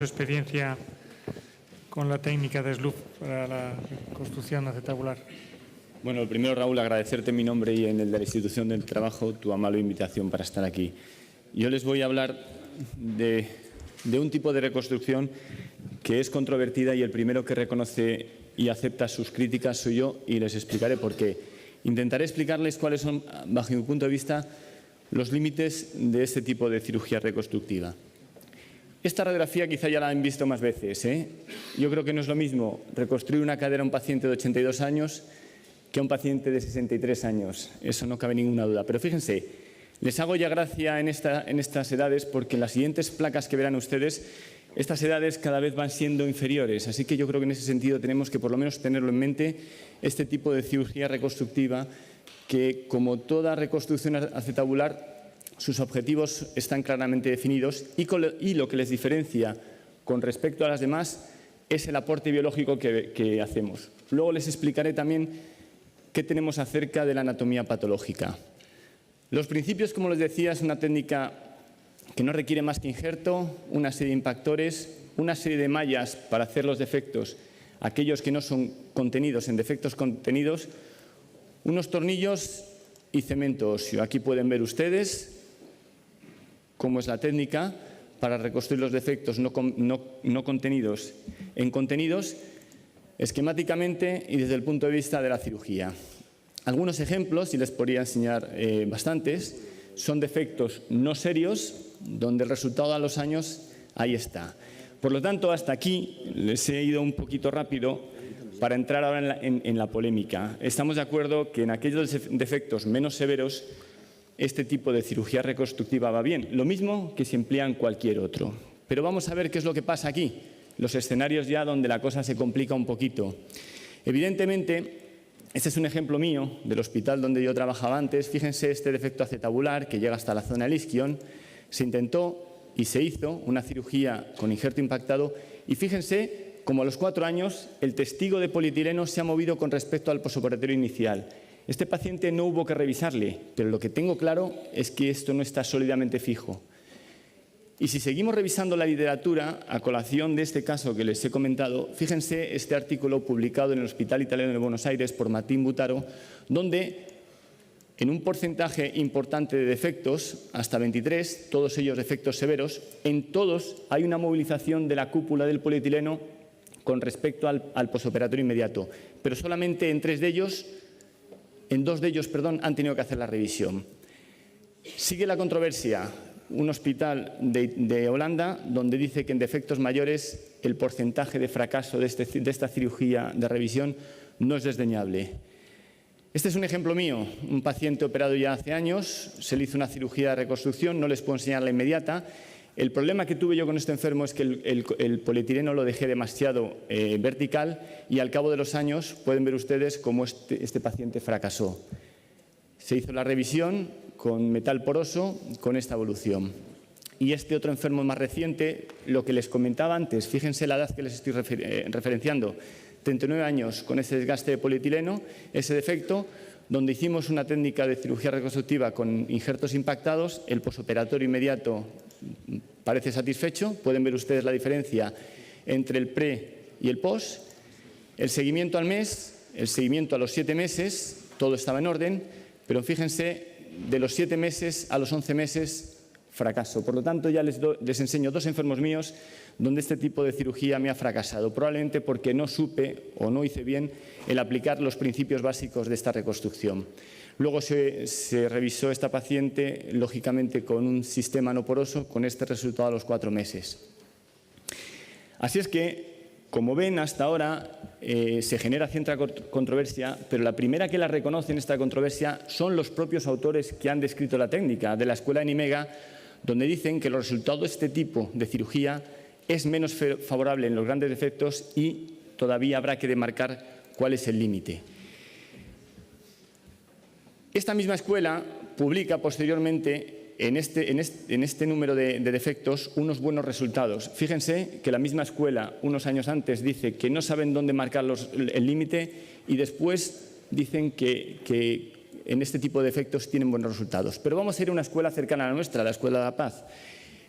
experiencia con la técnica de SLUF para la construcción acetabular. Bueno, primero, Raúl, agradecerte en mi nombre y en el de la Institución del Trabajo tu amable invitación para estar aquí. Yo les voy a hablar de un tipo de reconstrucción que es controvertida y el primero que reconoce y acepta sus críticas soy yo, y les explicaré por qué. Intentaré explicarles cuáles son, bajo mi punto de vista, los límites de este tipo de cirugía reconstructiva. Esta radiografía quizá ya la han visto más veces, ¿eh? Yo creo que no es lo mismo reconstruir una cadera a un paciente de 82 años que a un paciente de 63 años. Eso no cabe ninguna duda. Pero fíjense, les hago ya gracia en estas edades porque en las siguientes placas que verán ustedes, estas edades cada vez van siendo inferiores. Así que yo creo que en ese sentido tenemos que por lo menos tenerlo en mente, este tipo de cirugía reconstructiva que, como toda reconstrucción acetabular, sus objetivos están claramente definidos y lo que les diferencia con respecto a las demás es el aporte biológico que hacemos. Luego les explicaré también qué tenemos acerca de la anatomía patológica. Los principios, como les decía, es una técnica que no requiere más que injerto, una serie de impactores, una serie de mallas para hacer los defectos, aquellos que no son contenidos en defectos contenidos, unos tornillos y cemento óseo. Aquí pueden ver ustedes cómo es la técnica para reconstruir los defectos no contenidos en contenidos, esquemáticamente y desde el punto de vista de la cirugía. Algunos ejemplos, y les podría enseñar bastantes, son defectos no serios, donde el resultado a los años ahí está. Por lo tanto, hasta aquí les he ido un poquito rápido para entrar ahora en la polémica. Estamos de acuerdo que en aquellos defectos menos severos este tipo de cirugía reconstructiva va bien, lo mismo que si emplean cualquier otro. Pero vamos a ver qué es lo que pasa aquí, los escenarios ya donde la cosa se complica un poquito. Evidentemente, este es un ejemplo mío del hospital donde yo trabajaba antes. Fíjense este defecto acetabular que llega hasta la zona del isquion. Se intentó y se hizo una cirugía con injerto impactado y fíjense como a los 4 años el testigo de polietileno se ha movido con respecto al posoperatorio inicial. Este paciente no hubo que revisarle, pero lo que tengo claro es que esto no está sólidamente fijo. Y si seguimos revisando la literatura, a colación de este caso que les he comentado, fíjense este artículo publicado en el Hospital Italiano de Buenos Aires por Martín Butaro, donde en un porcentaje importante de defectos, hasta 23, todos ellos defectos severos, en todos hay una movilización de la cúpula del polietileno con respecto al posoperatorio inmediato, pero solamente en 2 de ellos, han tenido que hacer la revisión. Sigue la controversia. Un hospital de Holanda donde dice que en defectos mayores el porcentaje de fracaso de esta cirugía de revisión no es desdeñable. Este es un ejemplo mío, un paciente operado ya hace años, se le hizo una cirugía de reconstrucción, no les puedo enseñar la inmediata. El problema que tuve yo con este enfermo es que el polietileno lo dejé demasiado vertical y al cabo de los años pueden ver ustedes cómo este paciente fracasó. Se hizo la revisión con metal poroso con esta evolución. Y este otro enfermo más reciente, lo que les comentaba antes, fíjense la edad que les estoy referenciando, 39 años con ese desgaste de polietileno, ese defecto, donde hicimos una técnica de cirugía reconstructiva con injertos impactados, el posoperatorio inmediato parece satisfecho, pueden ver ustedes la diferencia entre el pre y el post, el seguimiento al mes, el seguimiento a los 7 meses, todo estaba en orden, pero fíjense, de los 7 meses a los 11 meses, fracaso. Por lo tanto, ya les enseño 2 enfermos míos donde este tipo de cirugía me ha fracasado, probablemente porque no supe o no hice bien el aplicar los principios básicos de esta reconstrucción. Luego se revisó esta paciente, lógicamente, con un sistema no poroso, con este resultado a los 4 meses. Así es que, como ven, hasta ahora se genera cierta controversia, pero la primera que la reconoce en esta controversia son los propios autores que han descrito la técnica de la escuela de Nimega, donde dicen que los resultados de este tipo de cirugía es menos favorable en los grandes defectos y todavía habrá que demarcar cuál es el límite. Esta misma escuela publica posteriormente en este número de defectos unos buenos resultados. Fíjense que la misma escuela unos años antes dice que no saben dónde marcar el límite y después dicen que en este tipo de defectos tienen buenos resultados. Pero vamos a ir a una escuela cercana a la nuestra, la Escuela de la Paz.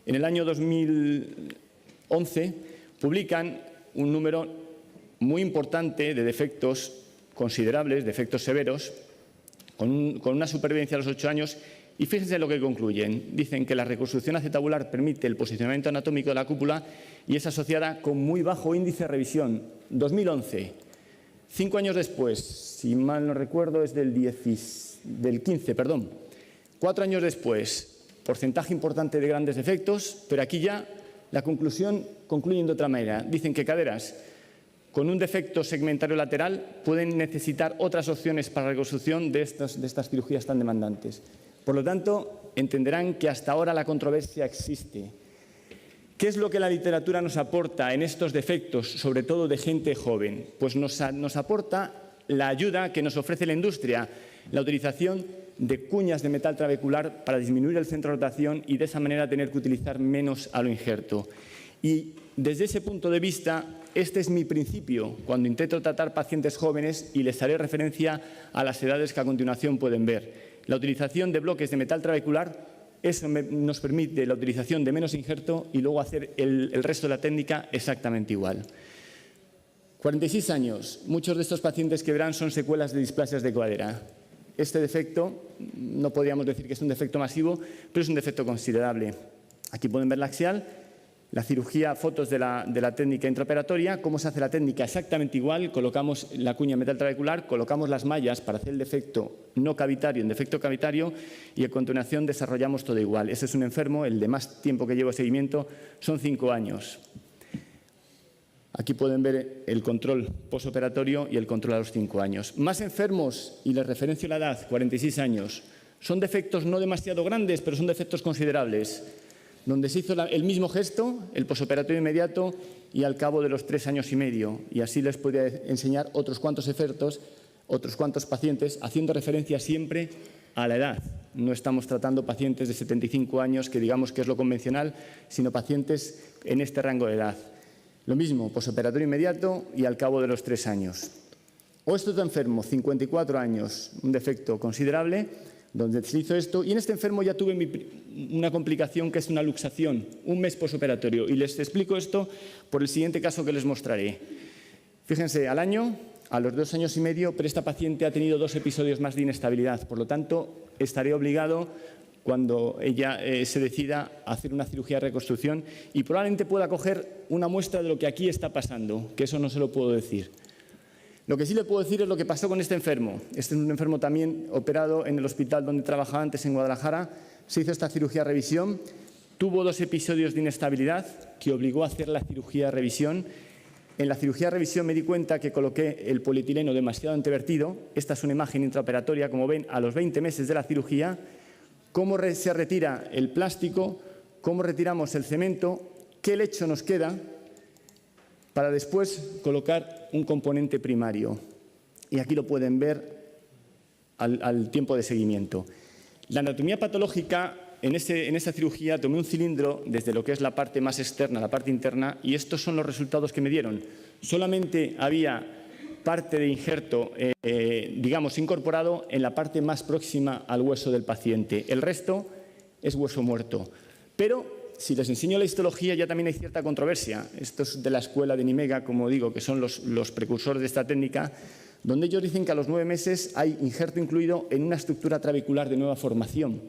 En el año 2000 2011 publican un número muy importante de defectos considerables, defectos severos, con una supervivencia a los 8 años. Y fíjense lo que concluyen. Dicen que la reconstrucción acetabular permite el posicionamiento anatómico de la cúpula y es asociada con muy bajo índice de revisión. 2011. 5 años después, si mal no recuerdo, es del 15, perdón. 4 años después, porcentaje importante de grandes defectos, pero aquí ya la conclusión concluyen de otra manera. Dicen que caderas con un defecto segmentario lateral pueden necesitar otras opciones para la reconstrucción de estas cirugías tan demandantes. Por lo tanto, entenderán que hasta ahora la controversia existe. ¿Qué es lo que la literatura nos aporta en estos defectos, sobre todo de gente joven? Pues nos aporta la ayuda que nos ofrece la industria, la utilización de cuñas de metal trabecular para disminuir el centro de rotación y de esa manera tener que utilizar menos haloinjerto. Y desde ese punto de vista, este es mi principio cuando intento tratar pacientes jóvenes y les haré referencia a las edades que a continuación pueden ver. La utilización de bloques de metal trabecular, eso nos permite la utilización de menos injerto y luego hacer el resto de la técnica exactamente igual. 46 años. Muchos de estos pacientes que verán son secuelas de displasias de cadera. Este defecto, no podríamos decir que es un defecto masivo, pero es un defecto considerable. Aquí pueden ver la axial, la cirugía, fotos de la técnica intraoperatoria, cómo se hace la técnica exactamente igual. Colocamos la cuña metal trabecular, colocamos las mallas para hacer el defecto no cavitario en defecto cavitario y a continuación desarrollamos todo igual. Ese es un enfermo, el de más tiempo que llevo seguimiento son 5 años. Aquí pueden ver el control posoperatorio y el control a los 5 años. Más enfermos, y les referencio la edad, 46 años. Son defectos no demasiado grandes, pero son defectos considerables, donde se hizo el mismo gesto, el posoperatorio inmediato y al cabo de los 3 años y medio. Y así les podría enseñar otros cuantos efectos, otros cuantos pacientes, haciendo referencia siempre a la edad. No estamos tratando pacientes de 75 años, que digamos que es lo convencional, sino pacientes en este rango de edad. Lo mismo, posoperatorio inmediato y al cabo de los 3 años. O este otro enfermo, 54 años, un defecto considerable, donde se hizo esto, y en este enfermo ya tuve una complicación que es una luxación, un mes posoperatorio. Y les explico esto por el siguiente caso que les mostraré. Fíjense, al año, a los 2 años y medio, pero esta paciente ha tenido 2 episodios más de inestabilidad. Por lo tanto, estaré obligado, cuando ella se decida a hacer una cirugía de reconstrucción, y probablemente pueda coger una muestra de lo que aquí está pasando, que eso no se lo puedo decir. Lo que sí le puedo decir es lo que pasó con este enfermo. Este es un enfermo también operado en el hospital donde trabajaba antes, en Guadalajara. Se hizo esta cirugía de revisión, tuvo 2 episodios de inestabilidad que obligó a hacer la cirugía de revisión. En la cirugía de revisión me di cuenta que coloqué el polietileno demasiado antevertido. Esta es una imagen intraoperatoria, como ven, a los 20 meses de la cirugía. Cómo se retira el plástico, cómo retiramos el cemento, qué lecho nos queda, para después colocar un componente primario. Y aquí lo pueden ver al tiempo de seguimiento. La anatomía patológica, en esa cirugía tomé un cilindro desde lo que es la parte más externa a la parte interna y estos son los resultados que me dieron. Solamente había parte de injerto, digamos, incorporado en la parte más próxima al hueso del paciente. El resto es hueso muerto. Pero si les enseño la histología, ya también hay cierta controversia. Esto es de la escuela de Nimega, como digo, que son los precursores de esta técnica, donde ellos dicen que a los 9 meses hay injerto incluido en una estructura trabecular de nueva formación,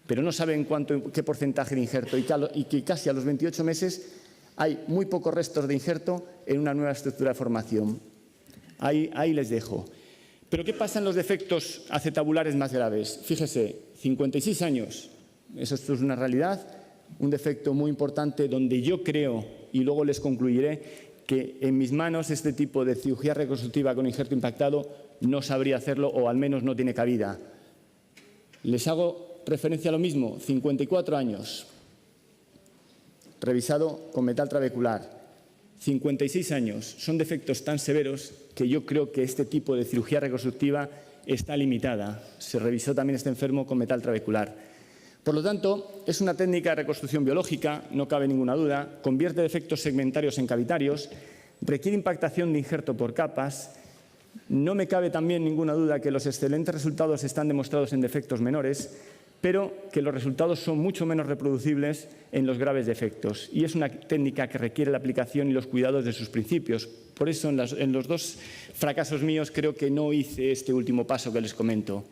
pero no saben qué porcentaje de injerto y que casi a los 28 meses hay muy pocos restos de injerto en una nueva estructura de formación. Ahí les dejo. Pero ¿qué pasa en los defectos acetabulares más graves? Fíjese, 56 años, esto es una realidad. Un defecto muy importante donde yo creo, y luego les concluiré, que en mis manos este tipo de cirugía reconstructiva con injerto impactado no sabría hacerlo o al menos no tiene cabida. Les hago referencia a lo mismo, 54 años, revisado con metal trabecular, 56 años, son defectos tan severos que yo creo que este tipo de cirugía reconstructiva está limitada. Se revisó también este enfermo con metal trabecular. Por lo tanto, es una técnica de reconstrucción biológica, no cabe ninguna duda, convierte defectos segmentarios en cavitarios, requiere impactación de injerto por capas. No me cabe también ninguna duda que los excelentes resultados están demostrados en defectos menores, pero que los resultados son mucho menos reproducibles en los graves defectos. Y es una técnica que requiere la aplicación y los cuidados de sus principios. Por eso, en los dos fracasos míos, creo que no hice este último paso que les comento.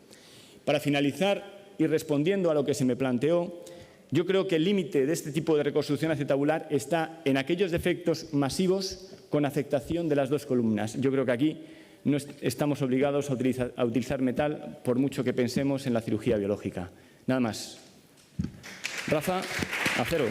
Para finalizar, y respondiendo a lo que se me planteó, yo creo que el límite de este tipo de reconstrucción acetabular está en aquellos defectos masivos con afectación de las dos columnas. Yo creo que aquí no estamos obligados a utilizar metal, por mucho que pensemos en la cirugía biológica. Nada más. Rafa, acero.